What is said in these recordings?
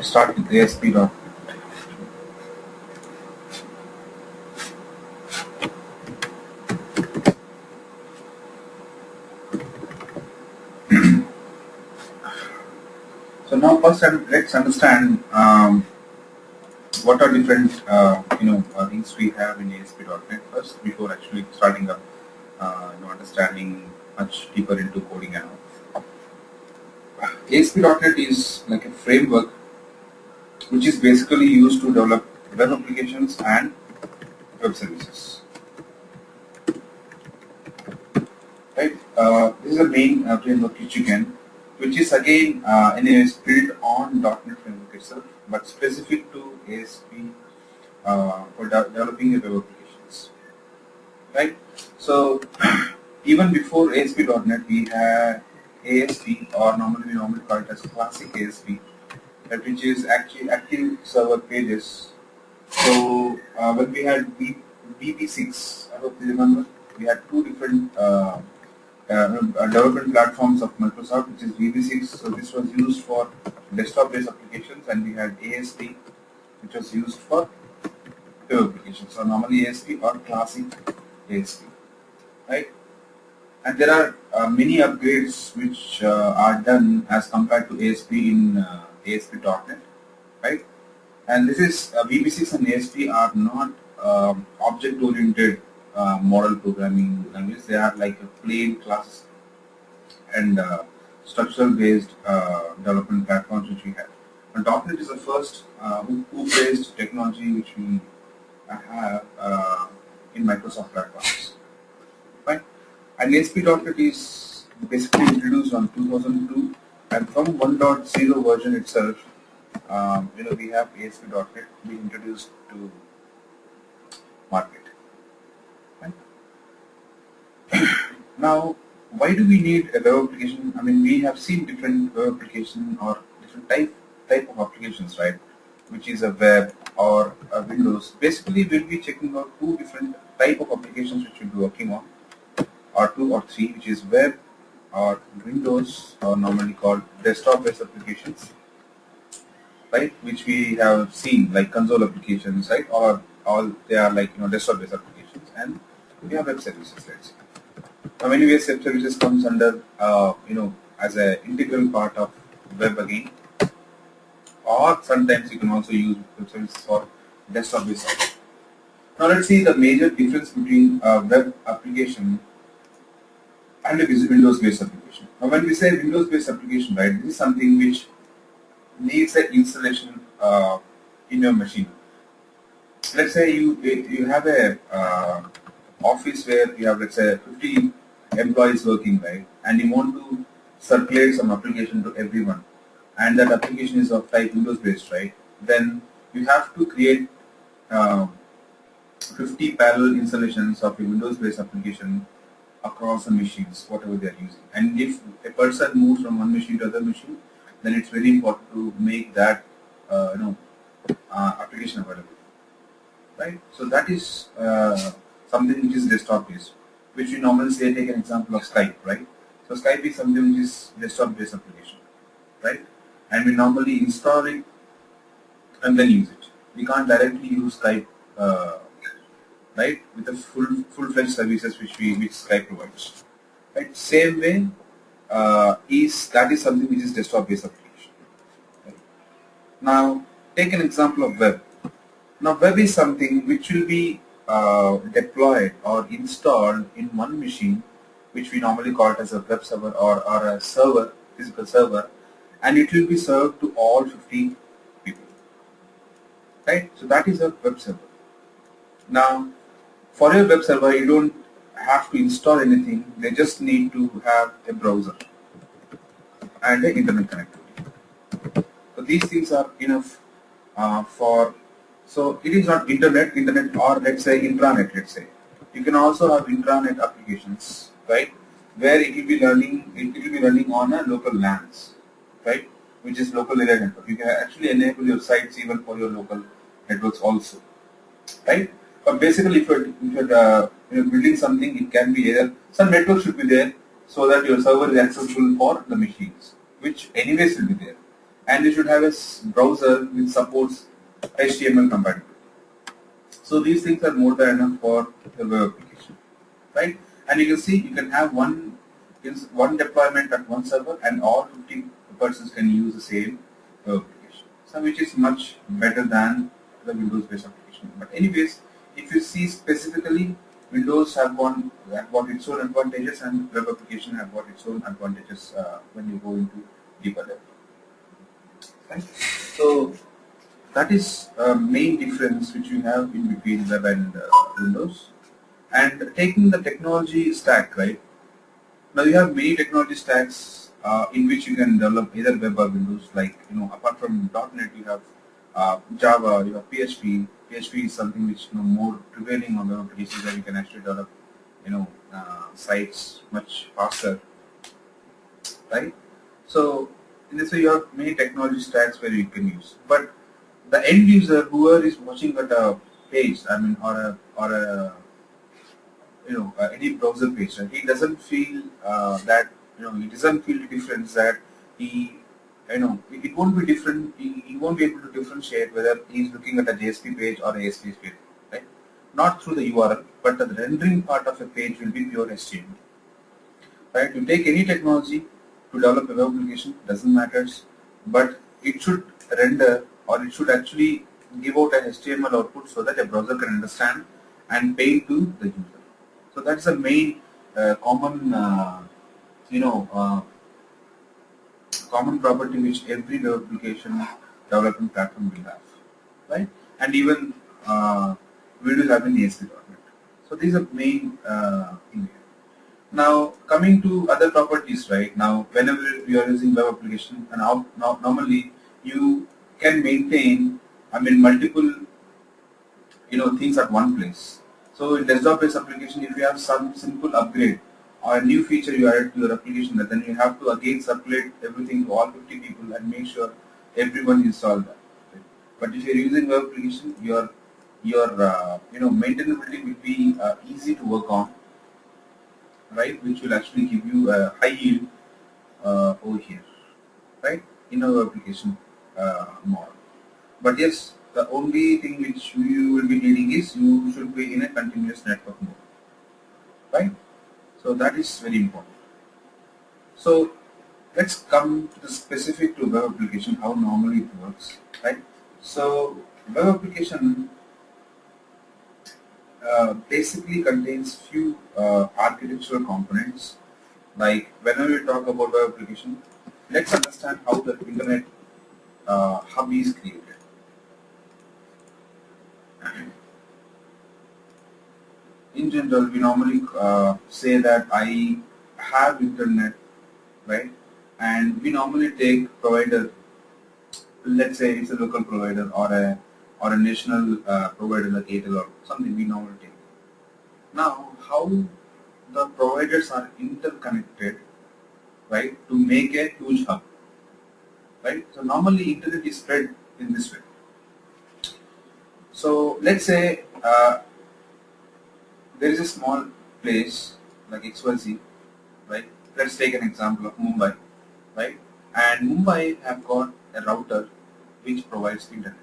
Start with ASP.NET. So now first let's understand what are different things we have in ASP.NET first before actually starting up understanding much deeper into coding and all. ASP.NET is like a framework which is basically used to develop web applications and web services. Right? This is the main framework which is again anyways built on .NET framework itself, but specific to ASP for developing web applications. Right? So even before ASP.NET, we had ASP, or normally we call it as classic ASP, which is actually active server pages. So when we had VB6, I hope you remember, we had two different development platforms of Microsoft, which is VB6. So this was used for desktop-based applications, and we had ASP, which was used for web applications. So normally ASP or classic ASP, right? And there are many upgrades which are done as compared to ASP in ASP.NET, right? And this is VB6 and ASP are not object-oriented model programming language. They are like a plain class and structural-based development platforms which we have. And .NET is the first hook-based technology which we have in Microsoft platforms, right? And ASP.NET is basically introduced on 2002, and from 1.0 version itself, we have ASP.NET being introduced to market. Right? Now, why do we need a web application? I mean, we have seen different web application or different type of applications, right? Which is a web or a Windows. Basically, we'll be checking out two different type of applications which we'll be working on, or two or three, which is web or Windows, or normally called desktop-based applications, right? Which we have seen like console applications, right? Or all they are like desktop-based applications, and we have web services. Let's say. Now, many ways web services comes under as an integral part of web again, or sometimes you can also use web services for desktop-based applications. Now let's see the major difference between a web application and a Windows-based application. Now, when we say Windows-based application, right, this is something which needs an installation in your machine. Let's say you have a office where you have, let's say, 50 employees working, right, and you want to circulate some application to everyone, and that application is of type Windows-based, right? Then you have to create 50 parallel installations of a Windows-based application across the machines, whatever they are using. And if a person moves from one machine to other machine, then it's very important to make that application available, right? So that is something which is desktop-based, which we normally say. Take an example of Skype, right? So Skype is something which is desktop-based application, right? And we normally install it and then use it. We can't directly use Skype, right, with the full-fledged services which Skype provides. Right? Same way, that is something which is desktop-based application. Right? Now, take an example of web. Now, web is something which will be deployed or installed in one machine, which we normally call it as a web server or a server, physical server, and it will be served to all 50 people. Right? So that is a web server. Now, for your web server, you don't have to install anything. They just need to have a browser and an internet connectivity. So these things are enough for. So it is not internet, or let's say intranet. Let's say you can also have intranet applications, right, where it will be running on a local LANs, right, which is local area network. You can actually enable your sites even for your local networks also, right? But basically, if you're building something, it can be either some network should be there so that your server is accessible for the machines, which anyways will be there. and you should have a browser which supports HTML compatibility. So these things are more than enough for the web application, right? And you can see you can have one deployment at one server, and all 50 persons can use the same web application. So which is much better than the Windows-based application. But anyways, if you see specifically, Windows have got its own advantages, and web application have got its own advantages when you go into deeper level. Right? So that is a main difference which you have in between web and Windows. And taking the technology stack, right? Now you have many technology stacks in which you can develop either web or Windows. Like, apart from .NET, you have Java, you have PHP. PHP is something which more prevailing on web applications, where you can actually develop sites much faster, right? So in this way, you have many technology stacks where you can use. But the end user, whoever is watching at a page, or a any browser page, right? He doesn't feel that he doesn't feel the difference that it won't be different. He won't be able to differentiate whether he's looking at a JSP page or a HTTP page, right? Not through the URL, but the rendering part of a page will be pure HTML, right? You take any technology to develop a web application, doesn't matter, but it should render, or it should actually give out an HTML output so that a browser can understand and pay to the user. So that's the main common, common property which every web application development platform will have, right? And even we will have in ASP.NET. So these are main thing. Now coming to other properties, right? Now whenever you are using web application, and now normally you can maintain, multiple things at one place. So in desktop-based application, if you have some simple upgrade or a new feature you added to your application, then you have to again circulate everything to all 50 people and make sure everyone installed that. Right? But if you're using web application, your maintainability will be easy to work on, right? Which will actually give you a high yield over here, right? In our application model. But yes, the only thing which you will be needing is you should be in a continuous network mode, right? So that is very important. So let's come to the specific to web application, how normally it works, right? So web application basically contains few architectural components. Like whenever we talk about web application, let's understand how the internet hub is created. In general, we normally say that I have internet, right? And we normally take provider. Let's say it's a local provider or a national provider like Airtel or something. We normally take. Now, how the providers are interconnected, right? To make a huge hub, right? So normally internet is spread in this way. So let's say there is a small place like XYZ, right? Let's take an example of Mumbai, right? And Mumbai have got a router which provides internet,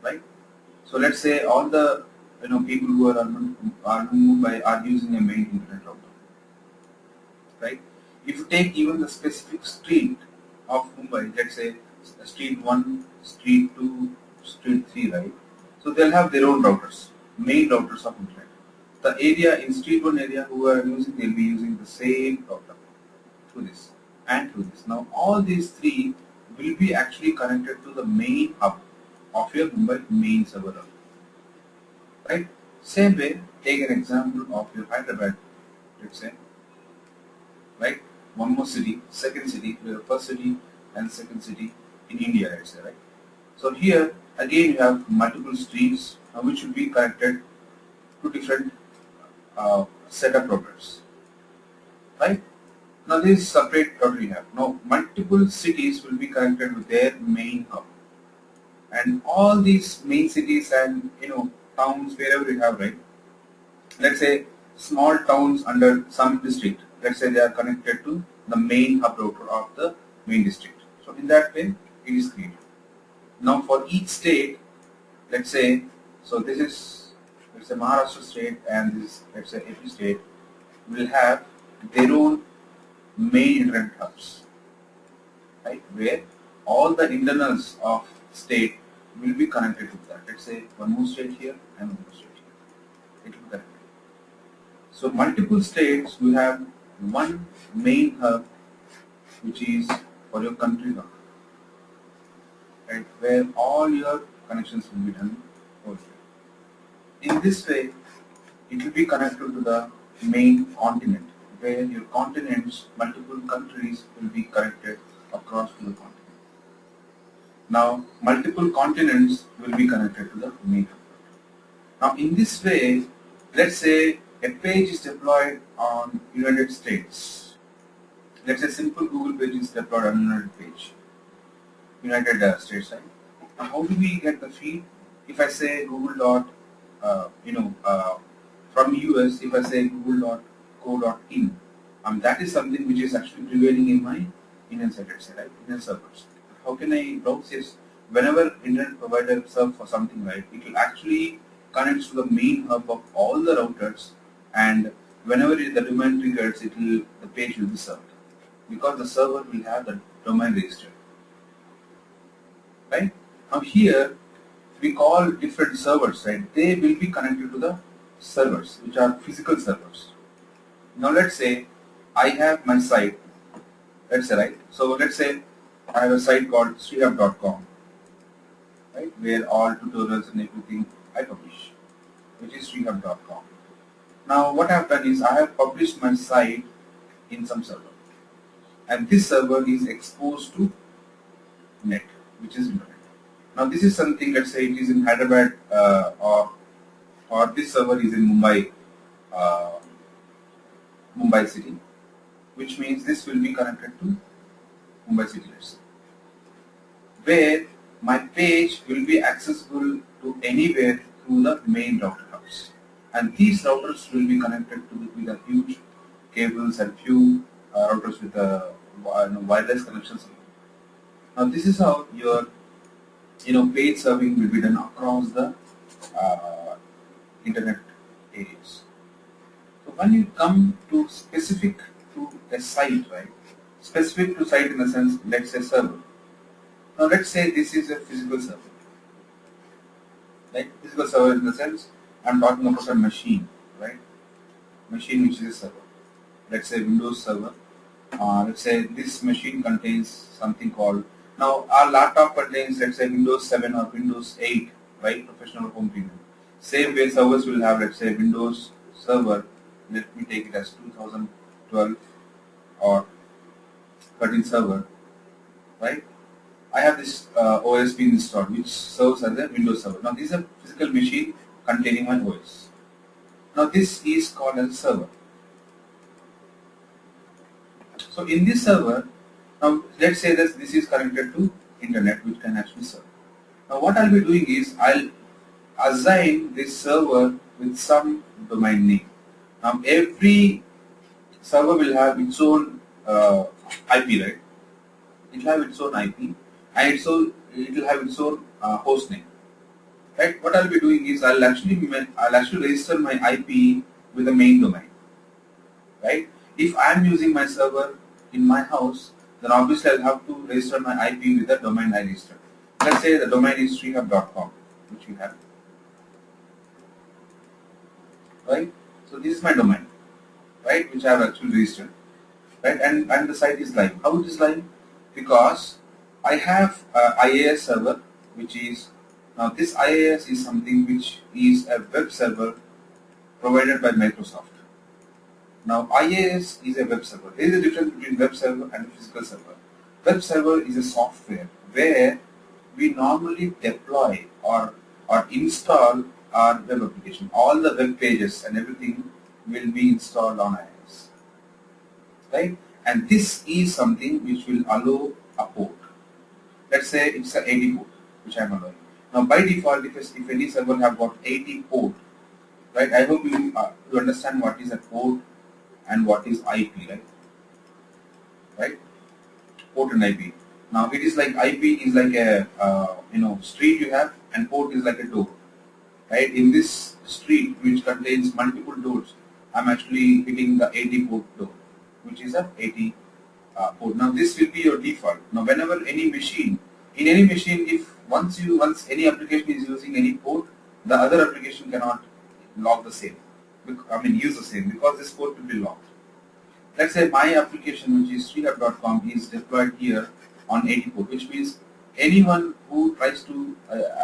right? So let's say all the people who are in Mumbai are using a main internet router, right? If you take even the specific street of Mumbai, let's say street 1, street 2, street 3, right? So they'll have their own routers, main routers of internet. The area in street 1 area who are using, they'll be using the same router through this and through this. Now all these three will be actually connected to the main hub of your Mumbai main server, right? Same way, take an example of your Hyderabad, let's say, right? One more city, second city, the first city and second city in India, let's say, right? So here again you have multiple streets which will be connected to different set of routers, right? Now this separate router we have. Now multiple cities will be connected with their main hub, and all these main cities and towns wherever you have, right? Let's say small towns under some district. Let's say they are connected to the main hub router of the main district. So in that way it is created. Now for each state, let's say, so this is, let's say Maharashtra state and this, let's say AP state, will have their own main internet hubs, right, where all the internals of state will be connected to that. Let's say one more state here and one more state here. It will be connected. So multiple states will have one main hub, which is for your country hub, right, where all your connections will be done over here. In this way, it will be connected to the main continent, where your continents, multiple countries will be connected across to the continent. Now, multiple continents will be connected to the main hub. Now, in this way, let's say a page is deployed on United States. Let's say simple Google page is deployed on United States, right? Now, how do we get the feed? If I say Google dot, from US, if I say google.co.in, that is something which is actually prevailing in my Indian site, let's say, right? Indian servers. How can I browse this? Whenever internet provider serve for something, right, it will actually connect to the main hub of all the routers, and whenever the domain triggers, the page will be served because the server will have the domain registered. Right? Now here we call different servers, right? They will be connected to the servers, which are physical servers. Now let's say I have my site, let's say, right? So let's say I have a site called srihub.com, right, where all tutorials and everything I publish, which is srihub.com. Now what I have done is I have published my site in some server, and this server is exposed to net, which is internet. Now this is something, let's say it is in Hyderabad, or this server is in Mumbai, Mumbai city, which means this will be connected to Mumbai city, let's say, where my page will be accessible to anywhere through the main router hubs, and these routers will be connected with a huge cables and few routers with wireless connections. Now this is how your page serving will be done across the internet areas. So when you come to specific to a site, right? Specific to site in the sense, let's say server. Now let's say this is a physical server. Right? Physical server in the sense I'm talking about a machine, right? Machine which is a server. Let's say Windows server. Let's say this machine contains something called, now our laptop contains, let's say, Windows 7 or Windows 8, right? Professional home premium. Same way servers will have, let's say, Windows server. Let me take it as 2012 or 13 server, right? I have this OS being installed, which serves as a Windows server. Now this is a physical machine containing my OS. Now this is called as a server. So in this server, now let's say that this is connected to internet, which can actually serve. Now what I'll be doing is I'll assign this server with some domain name. Now every server will have its own IP, right? It will have its own IP, and it will have its own host name, right? What I'll be doing is I'll actually register my IP with the main domain, right? If I'm using my server in my house, then obviously I'll have to register my IP with the domain I registered. Let's say the domain is srihub.com, which we have, right? So this is my domain, right, which I have actually registered, right? And the site is live. How it is live? Because I have IIS server, which is, now this IIS is something which is a web server provided by Microsoft. Now IIS is a web server. There is a difference between web server and physical server. Web server is a software where we normally deploy or install our web application. All the web pages and everything will be installed on IIS, right? And this is something which will allow a port. Let's say it's an 80 port, which I am allowing. Now by default, if any server have got 80 port, right? I hope you understand what is a port and what is IP, right? Right? Port and IP. Now it is like IP is like a street you have, and port is like a door, right? In this street which contains multiple doors, I'm actually hitting the 80 port door, which is a 80 port. Now this will be your default. Now whenever any machine, in any machine, if once any application is using any port, the other application cannot log the same. Use the same, because this port will be locked. Let's say my application, which is srihub.com, is deployed here on 80 port, which means anyone who tries to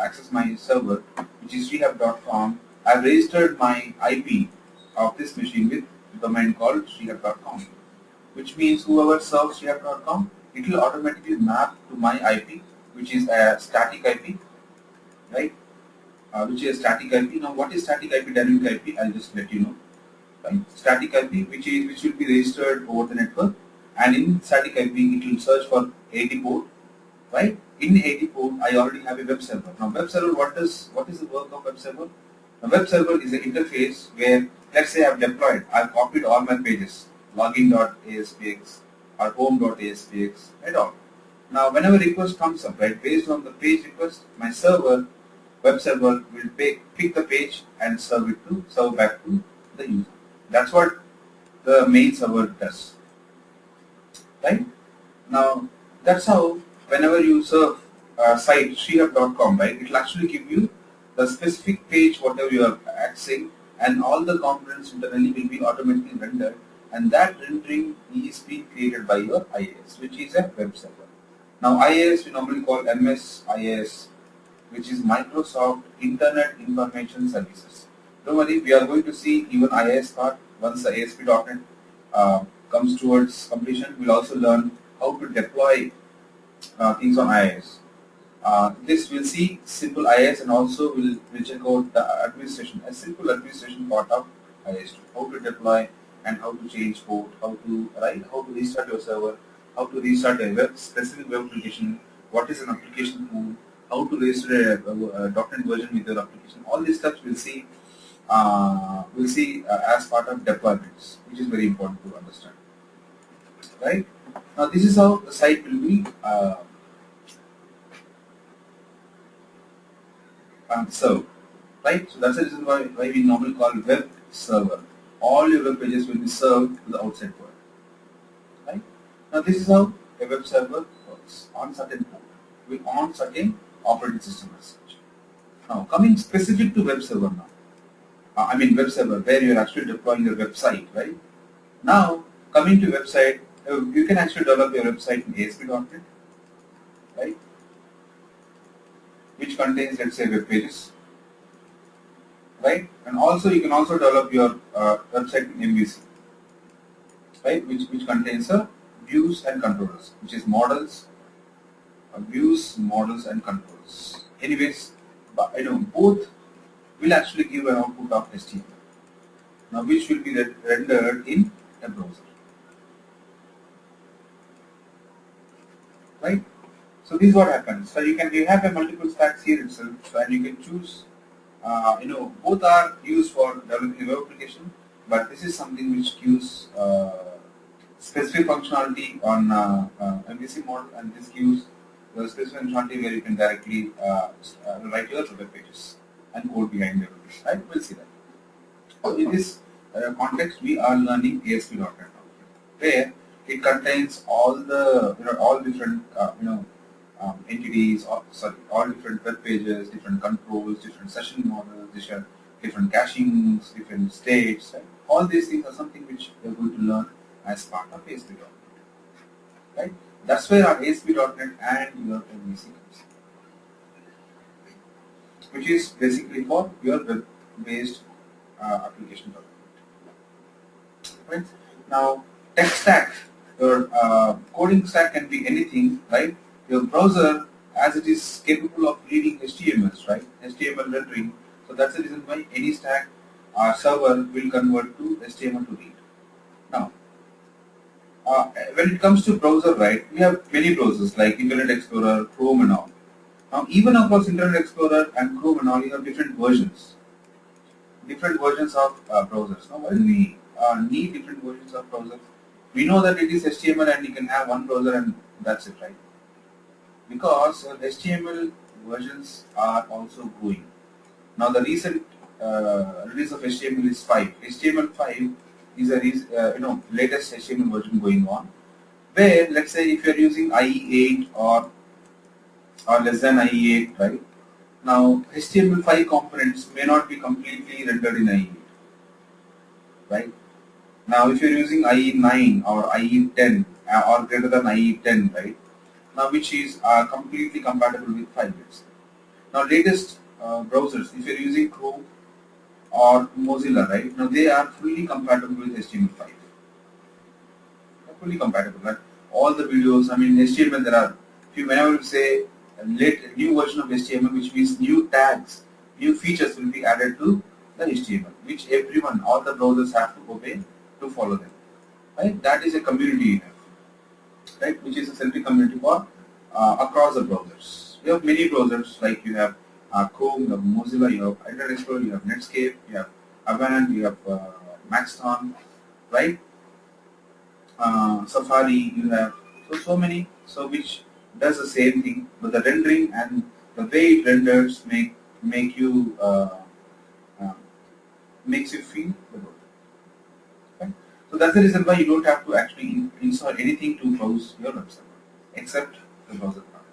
access my server, which is srihub.com, I've registered my IP of this machine with a domain called srihub.com, which means whoever serves srihub.com, it will automatically map to my IP, which is a static IP, right? Which is a static IP. Now, what is static IP, dynamic IP? I'll just let you know. Right? Static IP, which will be registered over the network, and in static IP, it will search for 80 port, right? In 80 port, I already have a web server. Now, web server, what is the work of web server? A web server is an interface where, let's say I've copied all my pages, login.aspx or home.aspx, and all. Now, whenever request comes up, right, based on the page request, my web server will pick the page and serve back to the user. That's what the main server does, right? Now, that's how whenever you serve site srihub.com, right, it will actually give you the specific page whatever you are accessing, and all the components internally will be automatically rendered, and that rendering is being created by your IaaS, which is a web server. Now, IaaS we normally call MS IaaS, which is Microsoft Internet Information Services. Don't worry, we are going to see even IaaS part once the ASP.NET comes towards completion. We'll also learn how to deploy things on IaaS. This we'll see simple IaaS, and also we'll check out the administration, a simple administration part of IaaS, how to deploy and how to change port, how to restart your server, how to restart a specific web application, what is an application pool, how to register a .NET version with your application. All these steps we'll see as part of deployments, which is very important to understand. Right? Now this is how the site will be served. Right? So that's the reason why we normally call web server. All your web pages will be served to the outside world. Right? Now this is how a web server works on certain port, on certain operating system as such. Now coming specific to web server now. Web server where you are actually deploying your website, right? Now coming to website, you can actually develop your website in ASP.NET, right? Which contains, let's say, web pages, right? And also you can also develop your website in MVC, right? Which contains views and controllers, which is models, views, models, and controls. Anyways, both will actually give an output of HTML. Now, which will be rendered in a browser, right? So this is what happens. So you have a multiple stacks here itself, and you can choose. Both are used for developing a web application, but this is something which gives specific functionality on MVC model, and this gives the specific functionality where you can directly write your web pages and code behind the application. Right? We'll see that. So in this context, we are learning ASP.NET, where it contains all the all different entities, all different web pages, different controls, different session models, different cachings, different states. Right? All these things are something which we are going to learn as part of ASP.NET. Right? That's where our ASP.NET and your MVC comes, which is basically for your web-based application development. Right? Now, tech stack, your coding stack can be anything, right? Your browser, as it is capable of reading HTMLs, right? HTML rendering. So that's the reason why any stack server will convert to HTML to read. Now, when it comes to browser, right, we have many browsers like Internet Explorer, Chrome, and all. Now, even across Internet Explorer and Chrome and all, you have different versions of browsers. Now, why do we need different versions of browsers? We know that it is HTML and you can have one browser and that's it, right? because HTML versions are also growing. Now the recent release of HTML is 5. HTML5 is a latest HTML version going on, where let's say if you are using IE8 or less than IE8, right? Now HTML5 components may not be completely rendered in IE8, right? Now if you're using IE9 or IE10 or greater than IE10, right? Now which is completely compatible with 5 bits. Now latest browsers, if you're using Chrome or Mozilla, right? Now they are fully compatible with HTML5. They're fully compatible, right? All the videos, I mean HTML, there are whenever you say a new version of HTML, which means new tags, new features will be added to the HTML, which everyone, all the browsers have to obey to follow them. Right? That is a community enough, right? Which is a centric community for across the browsers. You have many browsers, like you have Chrome, you have Mozilla, you have Internet Explorer, you have Netscape, you have Avant, you have Maxton, right? Safari, you have so many, so which does the same thing, but the rendering and the way it renders make you uh, makes you feel the browser. Right? So that's the reason why you don't have to actually install anything to browse your website except the browser part.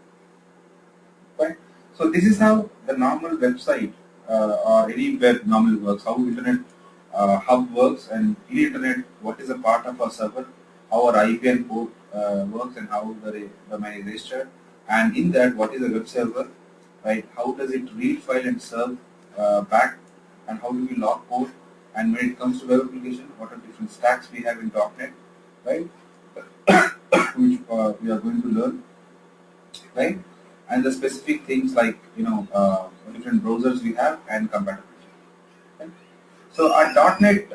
Right? So this is how the normal website or any web normally works. How internet hub works, and in internet what is a part of our server, how our IPN port works, and how the domain is registered, and in that what is a web server, right? How does it read file and serve back, and how do we log code, and when it comes to web application, what are different stacks we have in .NET, right? Which we are going to learn, right? And the specific things like different browsers we have and compatibility. Right? So our .NET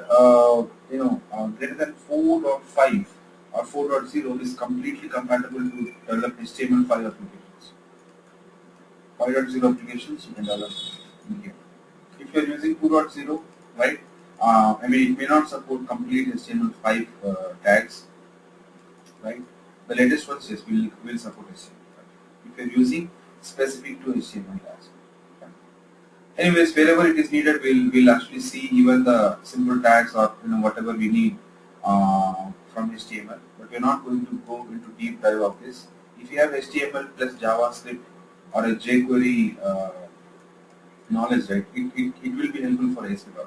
greater than 4.5 or 4.0 is completely compatible to develop HTML5 applications. 5.0 applications you can develop in here. If you are using 2.0, right? I mean, it may not support complete HTML5 tags, right? The latest ones, yes, will support HTML5 if you're using specific to HTML tags. Okay. Anyways, wherever it is needed, we'll actually see even the simple tags or whatever we need from HTML. But we're not going to go into deep dive of this. If you have HTML plus JavaScript or a jQuery knowledge, right, it will be helpful for ASP.NET.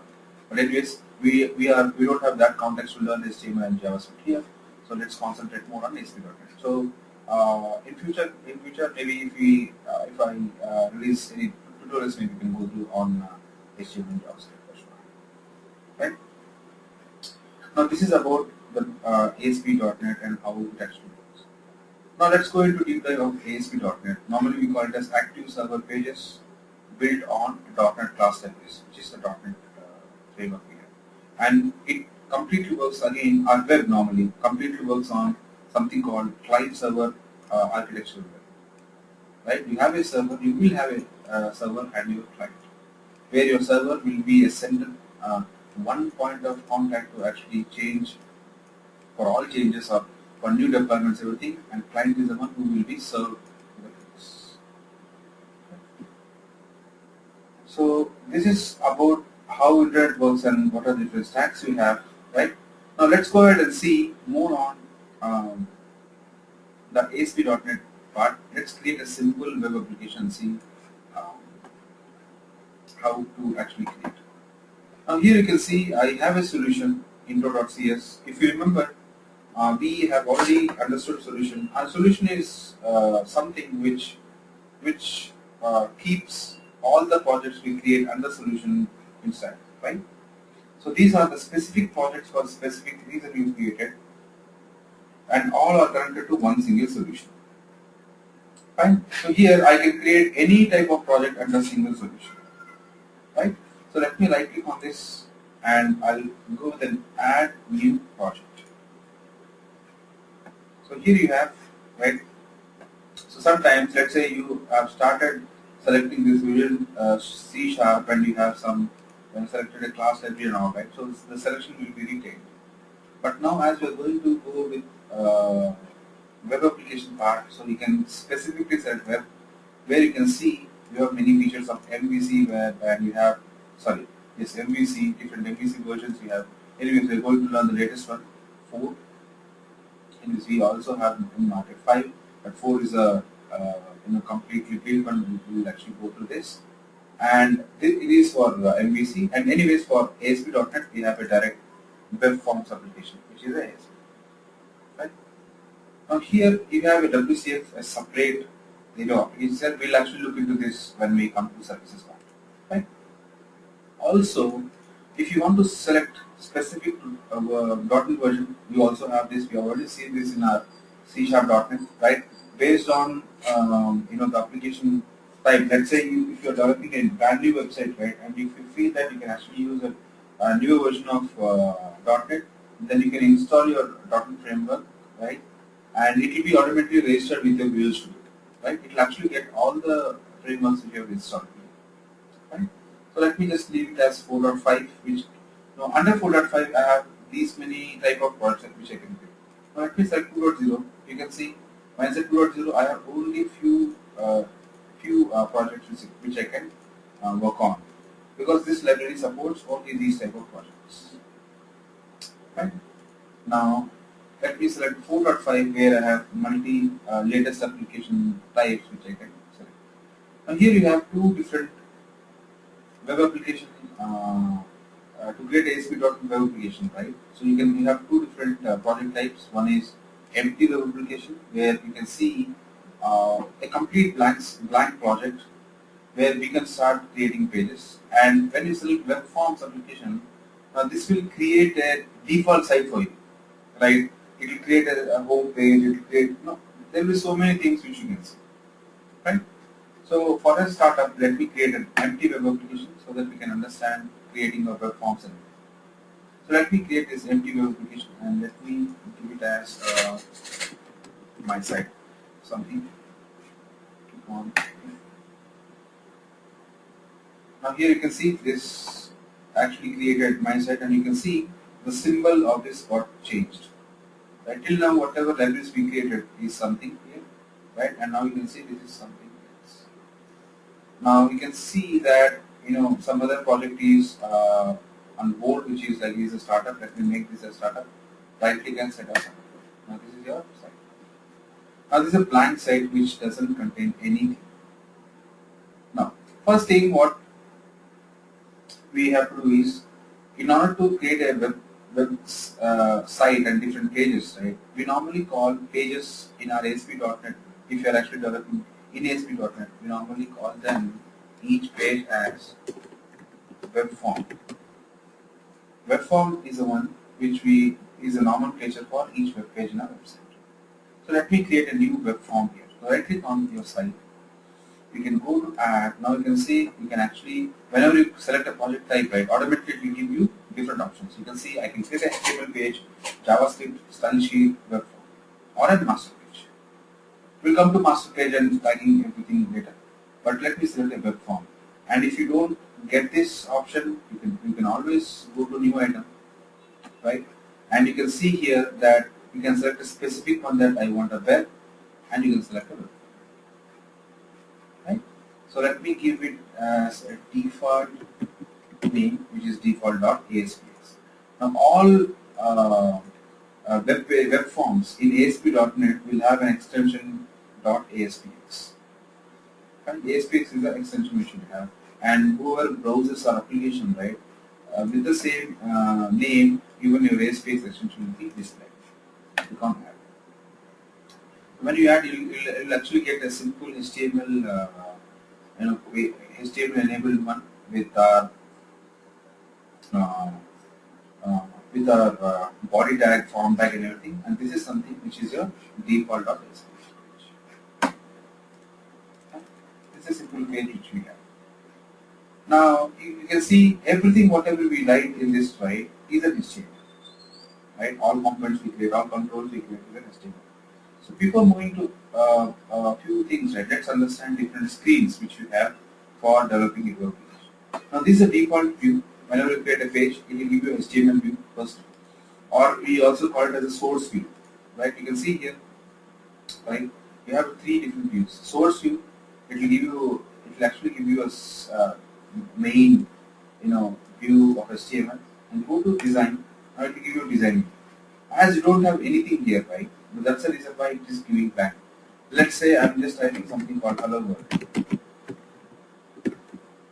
But anyways, we don't have that context to learn HTML and JavaScript here. So let's concentrate more on ASP.NET. So in future maybe if I release any tutorials, maybe we can go through on HTML and JavaScript for sure. Right? Now this is about the ASP.NET and how it actually works. Now let's go into deep dive of ASP.NET. Normally we call it as active server pages built on .NET Class Libraries, which is the .NET framework we have. And it completely works again on web normally, completely works on something called client-server architectural web. Right? You have a server, you will have a server and your client, where your server will be a central one point of contact to actually change for all changes or for new deployments, everything, and client is the one who will be served the things. So this is about how internet works and what are the different stacks we have, right? Now let's go ahead and see more on the ASP.NET part. Let's create a simple web application and see um, how to actually create. Now here you can see I have a solution, intro.cs. If you remember, we have already understood solution. Our solution is something which keeps all the projects we create under solution inside, right? So these are the specific projects for specific reason you created, and all are connected to one single solution. Fine. So here I can create any type of project under single solution, right? So let me right click on this and I'll go with an add new project. So here you have, right? So sometimes, let's say you have started selecting this Visual C# and you have selected a class library and all, right? So the selection will be retained. But now as we are going to go with web application part. So you can specifically select web, where you can see you have many features of MVC web, and you have, sorry, yes, MVC, different MVC versions you have. Anyways, we're going to learn the latest one, 4. And we also have in market 5, but 4 is a completely built one. We will actually go through this. And it is for MVC. And anyways, for ASP.NET, we have a direct web forms application, which is ASP. Right? Now here you have a WCF, a separate, application. We'll actually look into this when we come to services part. Right? Also, if you want to select specific .NET version, we also have this. We have already seen this in our C#.NET, right? Based on the application type. Let's say if you're developing a brand new website, right, and if you feel that you can actually use a newer version of .NET, then you can install your .NET framework, right, and it will be automatically registered with your Visual Studio, right? It will actually get all the frameworks that you have installed, right? So let me just leave it as 4.5, which under 4.5 I have these many type of projects which I can do. Now let me select 2.0. You can see when I say 2.0, I have only few projects which I can work on, because this library supports only these type of projects. Right? Now let me select 4.5, where I have multi latest application types which I can select. Now here you have two different web application to create ASP.NET web application, right? So you have two different project types. One is empty web application, where you can see a complete blank project where we can start creating pages. And when you select web forms application, this will create a default site for you, right? It will create a home page. It will create there will be so many things which you can see, right? So for a startup, let me create an empty web application so that we can understand creating a web forms. And so let me create this empty web application, and let me give it as my site, something. Now here you can see this actually created my site, and you can see the symbol of this got changed. Right? Till now, whatever libraries we created is something here, right? And now you can see this is something else. Now you can see that some other project is on board, which is like is a startup. Let me make this a startup. Right click and set up. Now this is your site. Now this is a blank site which doesn't contain anything. Now first thing what we have to do is, in order to create a web site and different pages, right? We normally call pages in our ASP.NET. If you are actually developing in ASP.NET, we normally call them each page as web form. Web form is the one which is a nomenclature for each web page in our website. So let me create a new web form here. So right click on your site. You can go to add. Now you can see you can actually, whenever you select a project type, right, automatically it will give you different options. You can see I can create a HTML page, JavaScript, style sheet, web form, or a master page. We'll come to master page and tagging everything later. But let me select a web form. And if you don't get this option, you can always go to new item, right? And you can see here that you can select a specific one that I want a web, and you can select a web. Right? So let me give it as a default name, which is default.aspx. Now all web forms in ASP.NET will have an extension .aspx. And ASPX is the extension we should have, and whoever browses our application, right, with the same name, even your ASPX extension will be displayed. Click on add. When you add, you'll actually get a simple HTML, HTML enabled one with our body tag, form tag, and everything. And this is something which is your default.aspx. This is a simple page which we have. Now you can see everything whatever we write in this right is an HTML. Right? All components we create, all controls we create is an HTML. So before moving to a few things, right, let's understand different screens which you have for developing a web page. Now this is a default view. Whenever you create a page, it will give you HTML view first, or we also call it as a source view. Right? You can see here right? You have three different views. Source view, it will give you, it will actually give you a main, view of HTML, and go to design. Now it will give you design view. As you don't have anything here, right? But that's the reason why it is giving blank. Let's say I'm just typing something called hello world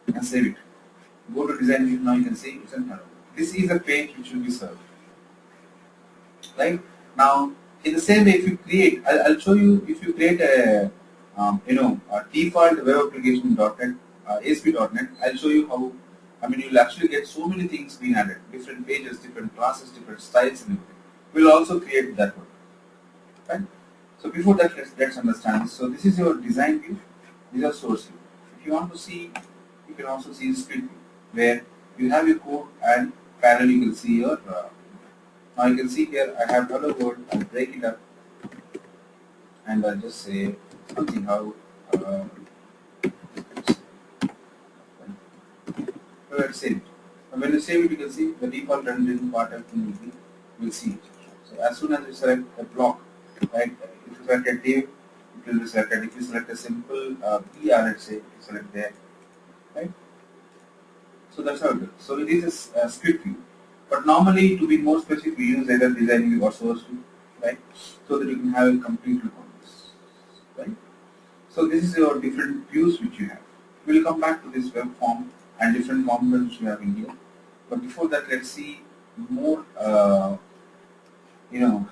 and save it. Go to design view. Now you can see it's an hello. This is a page which will be served. Right now, in the same way, if you create, I'll show you. If you create a default web application .NET, ASP.NET, I'll show you how. I mean, you'll actually get so many things being added, different pages, different classes, different styles, and everything. We'll also create that one, right? So before that, let's understand. So this is your design view. These are source view. If you want to see, you can also see split view, where you have your code and parallel you can see your. Now you can see here I have hello world. I'll break it up and I'll just say something how. Let's save it. And when you save it, you can see the default rendering part everything will see it. So as soon as you select a block, right? If you select a div, it will be selected. If you select a simple PR, let's say, you select there, right? So that's how it is. So it is a script view. But normally, to be more specific, we use either design view or source view, right? So that you can have a complete look on this, right? So this is your different views which you have. We'll come back to this web form and different components which you have in here. But before that, let's see more,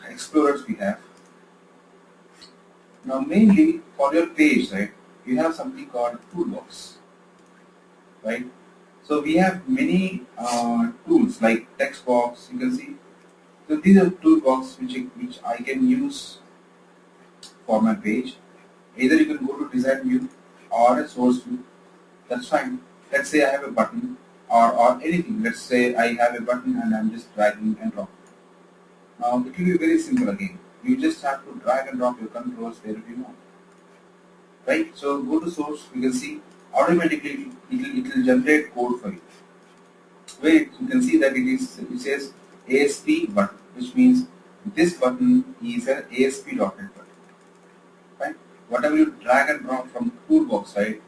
explorers we have. Now, mainly for your page, right? You have something called toolbox, right? So we have many tools like text box. You can see. So these are toolbox which I can use for my page. Either you can go to design view or a source view. That's fine. Let's say I have a button or anything. Let's say I have a button and I'm just dragging and dropping. Now it will be very simple again. You just have to drag and drop your controls wherever you want. Right? So go to source. You can see automatically it will generate code for you. Where you can see that it says ASP button, which means this button is an ASP.NET button. Right? Whatever you drag and drop from toolbox, right?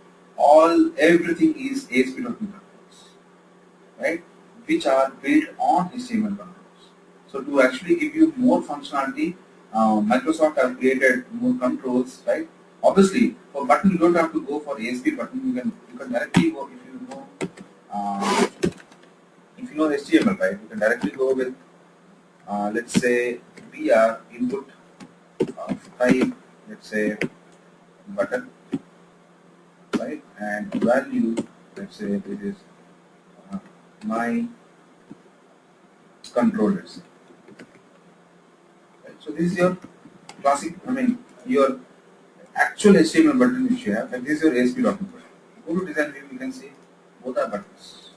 Everything is ASP.NET controls, right? Which are built on HTML controls. So to actually give you more functionality, Microsoft have created more controls, right? Obviously, for button you don't have to go for ASP button. You can directly go if you know HTML, right? You can directly go with let's say BR input of type, let's say button, right? And value, let's say this is my controllers. Right? So this is your classic. I mean your actual HTML button which you have, and this is your ASP.NET button. Go to design view, you can see both are buttons.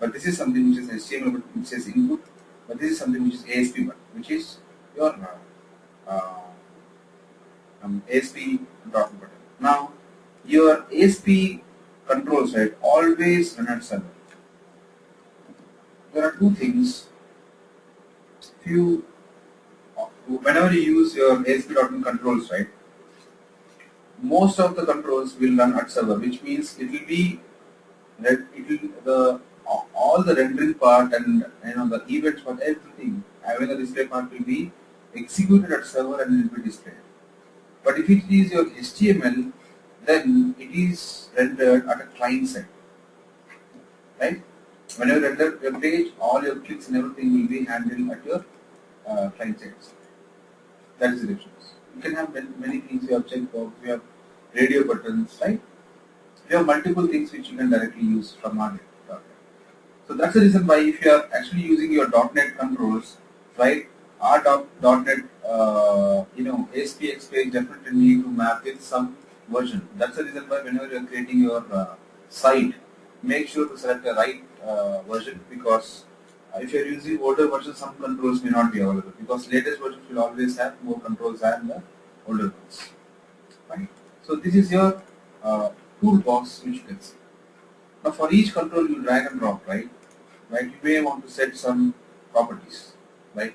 But this is something which is HTML button, which says input. But this is something which is ASP button, which is your ASP.NET button. Now, your ASP controls, right, always run at server. There are two things. Whenever you use your ASP.NET controls, right, most of the controls will run at server, which means it will be all the rendering part and the events part, everything, even the display part will be executed at server and will be displayed. But if it is your HTML, then it is rendered at a client side, right? When you render your page, all your clicks and everything will be handled at your client side. That is the difference. You can have many things. You have checkbox, you have radio buttons, right? You have multiple things which you can directly use from our .NET. So that's the reason why if you are actually using your .NET controls, right? Our .NET, ASPX page definitely need to map with some version. That's the reason why whenever you are creating your site, make sure to select the right version, because if you are using older versions, some controls may not be available, because latest versions will always have more controls than the older ones. Right? So this is your toolbox which you can see. Now for each control you drag and drop, right? You may want to set some properties, right?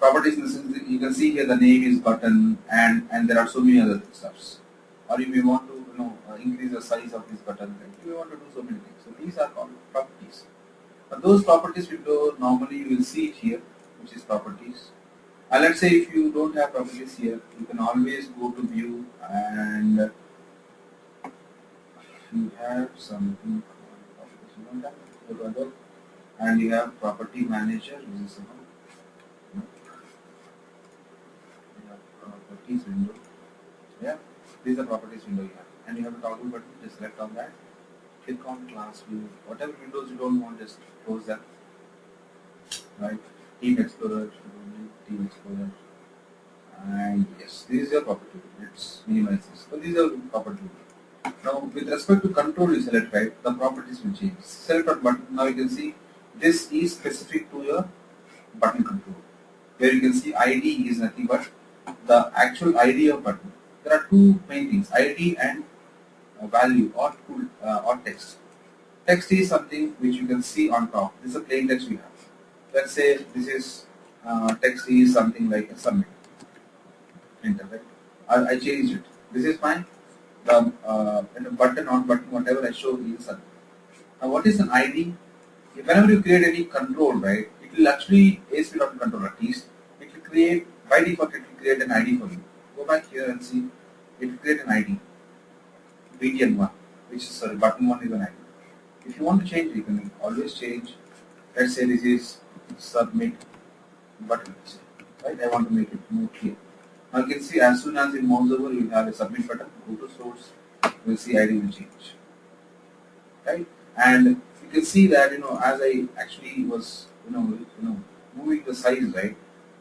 properties in the sense that you can see here the name is button and there are so many other stuffs. Or if you want to increase the size of this button, then you want to do so many things. So these are called properties. But those properties window normally you will see it here, which is properties. And let's say if you don't have properties here, you can always go to view and you have something called properties. You don't have it, go to other, and you have property manager, which is you have properties window. Yeah, this is the properties window you have, and you have a toggle button. Just select on that. Click on class view. Whatever windows you don't want, just close them. Right? Team Explorer, Team Explorer, and yes, this is your property. Let's minimize this. So these are property. Now, with respect to control, you select right. The properties will change. Select on button. Now you can see this is specific to your button control. Where you can see ID is nothing but the actual ID of button. There are two main things: ID and value or text. Text is something which you can see on top. This is a plain text we have. Let's say this is text is something like a submit. Enter, right? I changed it. This is fine. The button on button whatever I show is submit. Now what is an ID? Whenever you create any control, right, it will actually ASP.NET control at least. It will create by default. It will create an ID for you. Go back here and see. It will create an ID. BTN1, which is sorry, button one is an ID. If you want to change, you can always change. Let's say this is submit button. Right? I want to make it more clear. Now you can see as soon as you mouse over, you have a submit button. Go to source. You will see ID will change. Right? And you can see that as I actually was moving the size, right,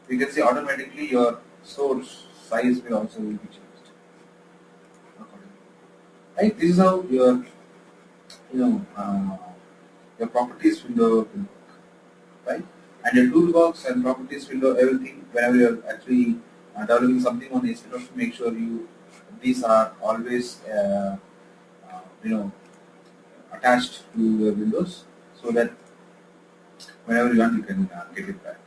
you can see automatically your source size will also be changed accordingly. Right? This is how your properties window will work, right? And your toolbox and properties window, everything. Whenever you are actually developing something on ASP.NET, make sure these are always attached to the windows, so that whenever you want you can get it back.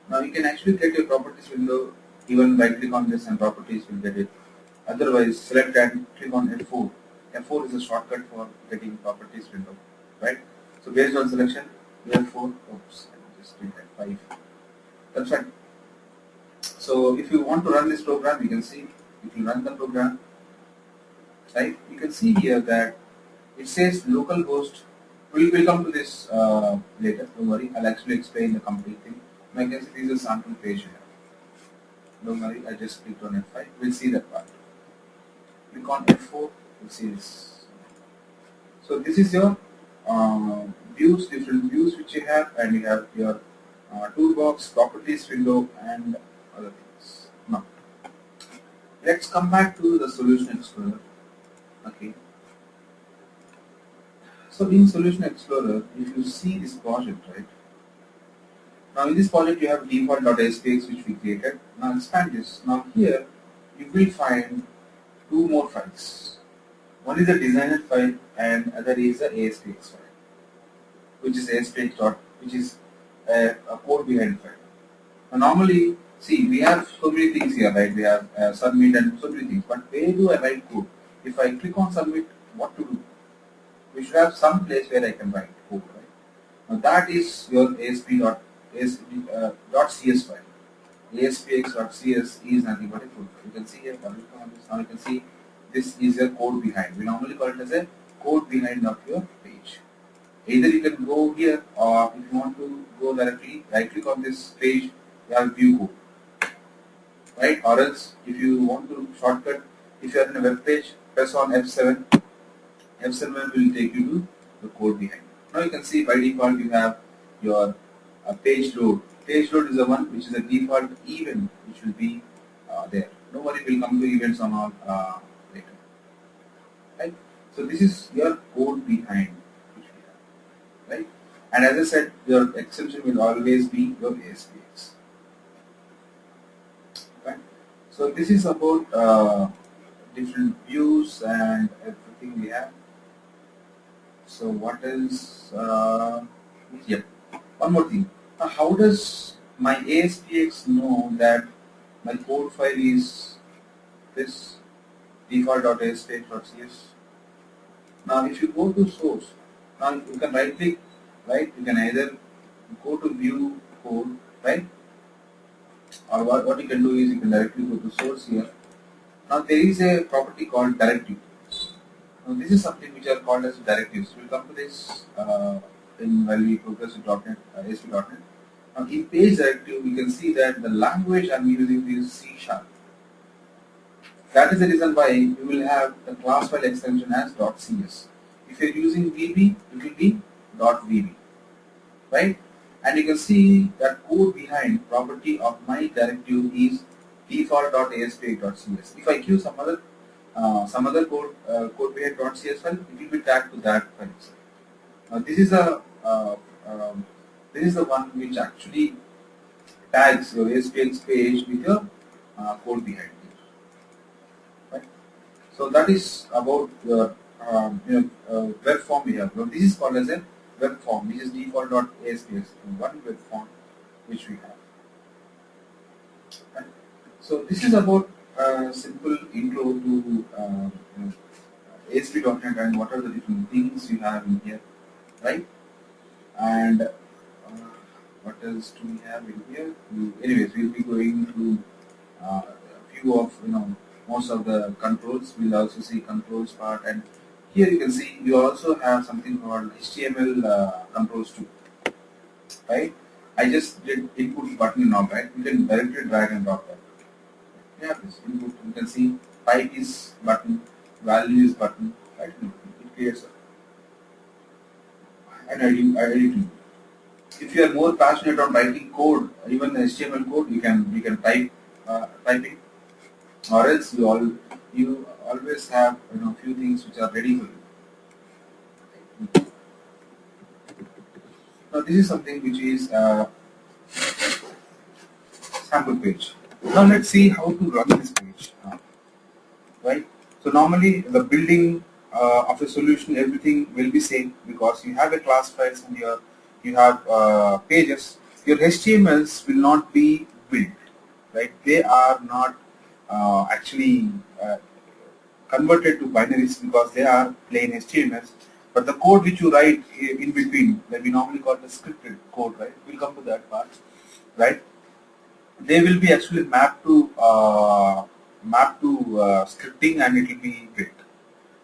Now you can actually get your properties window even by click on this and properties will get it. Otherwise, select and click on F4. F4 is a shortcut for getting properties window, right? So based on selection, F4. Oops, I just did F5. That's right. So if you want to run this program, you can see if you run the program, right? You can see here that it says localhost. We'll come to this later. Don't worry. I'll actually explain the complete thing. Now you can see this is a sample page here. Don't worry. I just clicked on F5. We'll see that part. Click on F4. We'll see this. So this is your views, different views which you have, and you have your toolbox, properties window, and other things. Now let's come back to the Solution Explorer. Okay. So in Solution Explorer, if you see this project, right? Now in this project you have default.aspx which we created. Now expand this. Now here you will find two more files. One is a designer file and other is the ASPX file, which is ASPX dot, which is a code behind file. Now normally, see, we have so many things here, right? We have submit and so many things. But where do I write code? If I click on submit, what to do? We should have some place where I can write code, right? Now that is your ASP.cs file. ASPX.cs is nothing but a full file. You can see here, now you can see this is your code behind. We normally call it as a code behind of your page. Either you can go here, or if you want to go directly, right click on this page, you have view code. Right? Or else if you want to shortcut, if you are in a web page, press on F7. F7 will take you to the code behind. Now you can see by default you have your page load. Page load is the one which is a default event which will be there. No worry, we'll come to events on all later. Right? So this is your code behind which we have. Right? And as I said, your extension will always be your ASPX. Right? So this is about different views and everything we have. So what else? Yeah, one more thing. Now, how does my ASPX know that my code file is this default.aspx.cs. Now if you go to source, now you can right click, right? You can either go to view code, right? Or what you can do is you can directly go to source here. Now there is a property called directive. Now this is something which are called as directives. We'll come to this in while we progress with .NET, ASP.NET. Now in page directive, we can see that the language I'm using is C#. That is the reason why you will have the class file extension as .cs. If you're using VB, it will be .vb, right? And you can see that code behind property of my directive is default.asp.cs. If I give some other code behind .cs file, it will be tagged to that file itself. Now this is the one which actually tags your ASPX page with your code behind it. Right? So that is about your web form we have. Now this is called as a web form. This is default.aspx, one web form which we have. Right? So this is about simple intro to ASP.NET and what are the different things you have in here, right? And what else do we have in here? Anyways, we'll be going through a few of most of the controls. We'll also see controls part, and here you can see you also have something called HTML controls too, right? I just did input button now, right? You can directly drag and drop that. Yeah, this input you can see type is button, value is button, right? It creates an editing. If you are more passionate on writing code, even HTML code, you can type it, or else you always have few things which are ready for you. Now this is something which is sample page. Now let's see how to run this page. Right. So normally the building of a solution, everything will be same because you have a class files and you have pages. Your HTMLs will not be built, right? They are not actually converted to binaries because they are plain HTMLs. But the code which you write in between, that we normally call the scripted code, right? We'll come to that part, right? They will be actually mapped to scripting, and it will be built.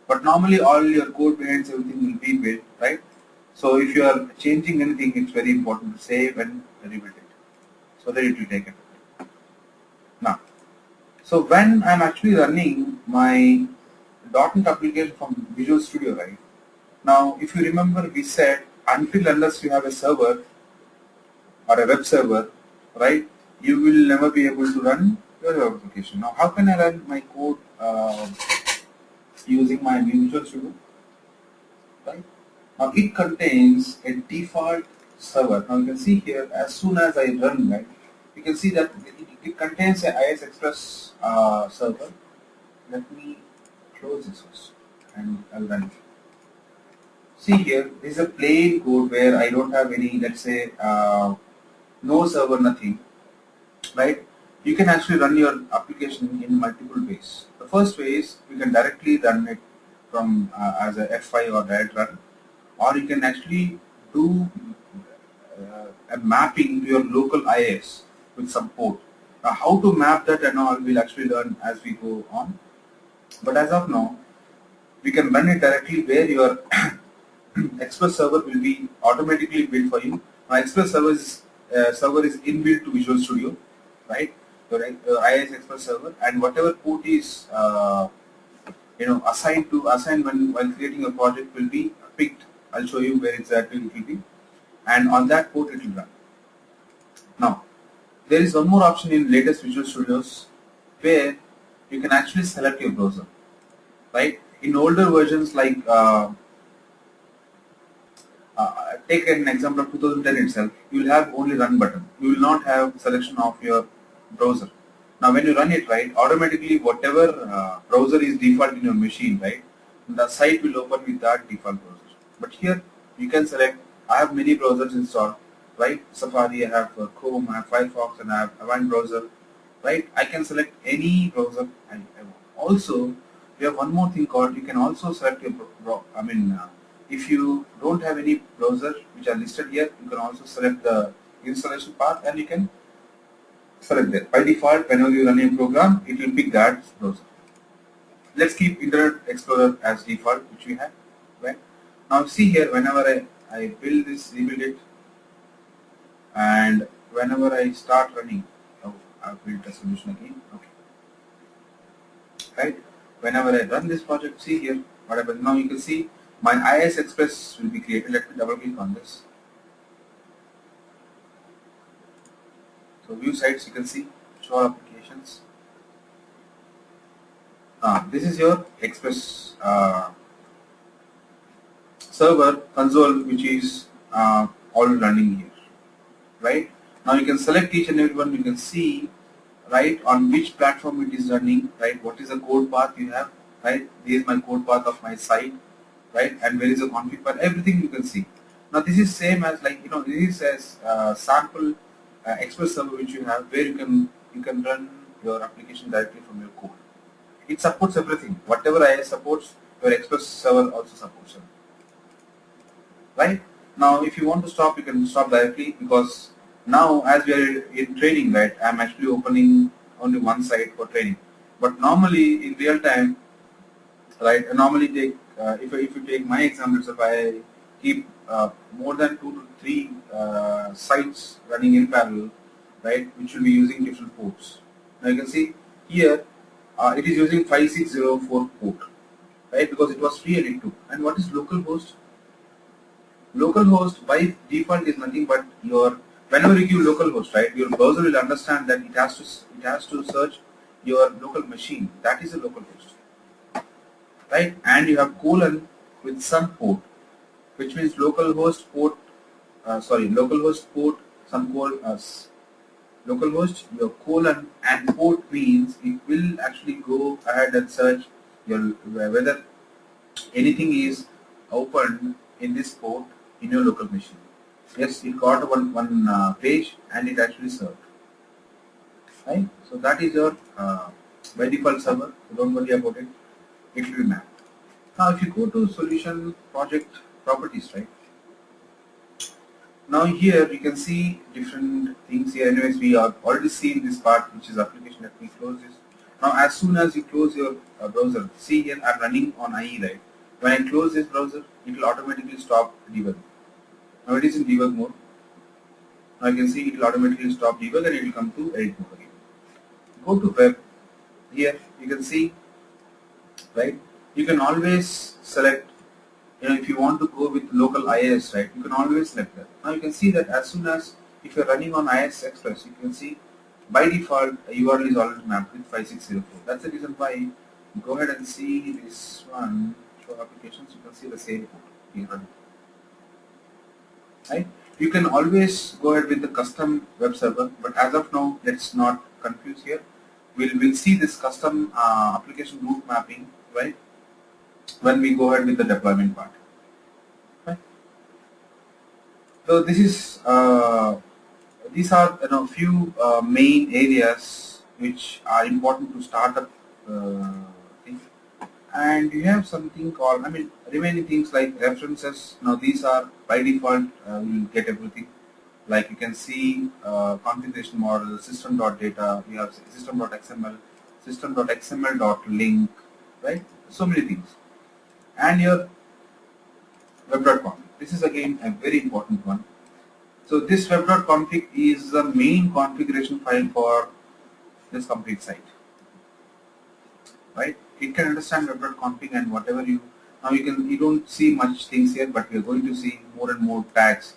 But normally all your code behind everything will be built, right? So if you are changing anything, it's very important to save and rebuild it so that it will take it. Now, so when I'm actually running my .NET application from Visual Studio, right? Now, if you remember, we said unless you have a server or a web server, right, you will never be able to run your web application. Now, how can I run my code using my Visual Studio? Right? Now, it contains a default server. Now, you can see here, as soon as I run, right, you can see that it contains an IIS Express server. Let me close this first and I'll run it. See here, this is a plain code where I don't have any, let's say, no server, nothing, right? You can actually run your application in multiple ways. The first way is you can directly run it from as a F5 or direct run, or you can actually do a mapping to your local IIS with some port. Now, how to map that and all we'll actually learn as we go on. But as of now, we can run it directly where your Express server will be automatically built for you. Now, Express server is inbuilt to Visual Studio, right? Your IIS Express server, and whatever port is assigned while creating a project will be picked. I'll show you where exactly it will be, and on that port it will run. Now, there is one more option in latest Visual Studios where you can actually select your browser, right? In older versions like take an example of 2010 itself, you will have only run button. You will not have selection of your browser. Now when you run it, right, automatically whatever browser is default in your machine, right, the site will open with that default browser. But here you can select, I have many browsers installed, right? Safari, I have Chrome, I have Firefox, and I have Avant browser, right? I can select any browser I want. Also, we have one more thing called, you can also select your if you don't have any browser which are listed here, you can also select the installation path and you can select that. By default, whenever you run a program, it will pick that browser. Let's keep Internet Explorer as default, which we have. Right? Now see here, whenever I build this, rebuild it, and whenever I start running, oh, I've built a solution again. Okay. Right? Whenever I run this project, see here, what happens. Now you can see my IIS Express will be created. Let me double click on this. So view sites, you can see, show applications. This is your Express server console, which is all running here. Right? Now you can select each and every one. You can see, right, on which platform it is running, right? What is the code path you have, right? This is my code path of my site, right? And where is the config path? Everything you can see. Now this is same as, like, this is as sample Express server which you have, where you can run your application directly from your code. It supports everything. Whatever IIS supports, your Express server also supports it. Right? Now if you want to stop, you can stop directly, because now as we are in training, right, I'm actually opening only one site for training. But normally in real time, right, I normally take, if you take my example, if I keep more than 2 to 3 sites running in parallel, right, which will be using different ports. Now you can see here, it is using 5604 port, right, because it was free and it took. And what is localhost? Localhost by default is nothing but your, whenever you give localhost, right, your browser will understand that it has to search your local machine. That is a localhost, right? And you have colon with some port, which means localhost port. Localhost port some localhost, your colon and port means it will actually go ahead and search your whether anything is opened in this port in your local machine. Yes, it got one page and it actually served. Right? So that is your by default server. So don't worry about it. It will be mapped. Now if you go to solution project properties, right? Now here you can see different things here. Anyways, we are already seen this part, which is application. Let me close this. Now as soon as you close your browser, see here I'm running on IE, right? When I close this browser, it will automatically stop debugging. Now it is in debug mode. Now you can see it will automatically stop debug and it will come to edit mode again. Go to web. Here you can see, right? You can always select, if you want to go with local IIS, right, you can always select that. Now you can see that as soon as, if you're running on IIS Express, you can see by default URL is already mapped with 5604. That's the reason why you go ahead and see this one, show applications, you can see the same port here running. Right? You can always go ahead with the custom web server, but as of now, let's not confuse here. We'll see this custom application route mapping, right, when we go ahead with the deployment part. Right? So this is these are few main areas which are important to start up thing. And you have something called, remaining things like references. Now these are by default, you'll get everything. Like you can see configuration model, system.data, you have system.xml, system.xml.link, right? So many things. And your web.config. This is again a very important one. So this web.config is the main configuration file for this complete site. Right? It can understand web.config and whatever you don't see much things here, but we are going to see more and more tags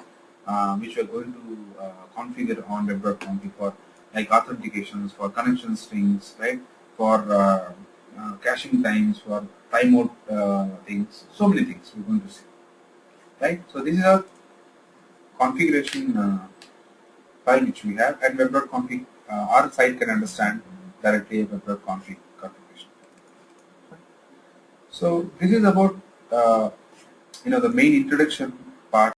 which we are going to configure on web.config for like authentications, for connection strings, right? For caching times, for timeout things, so many things we're going to see. Right? So this is a configuration file which we have, and web.config our site can understand directly a web.config configuration. So this is about the main introduction part.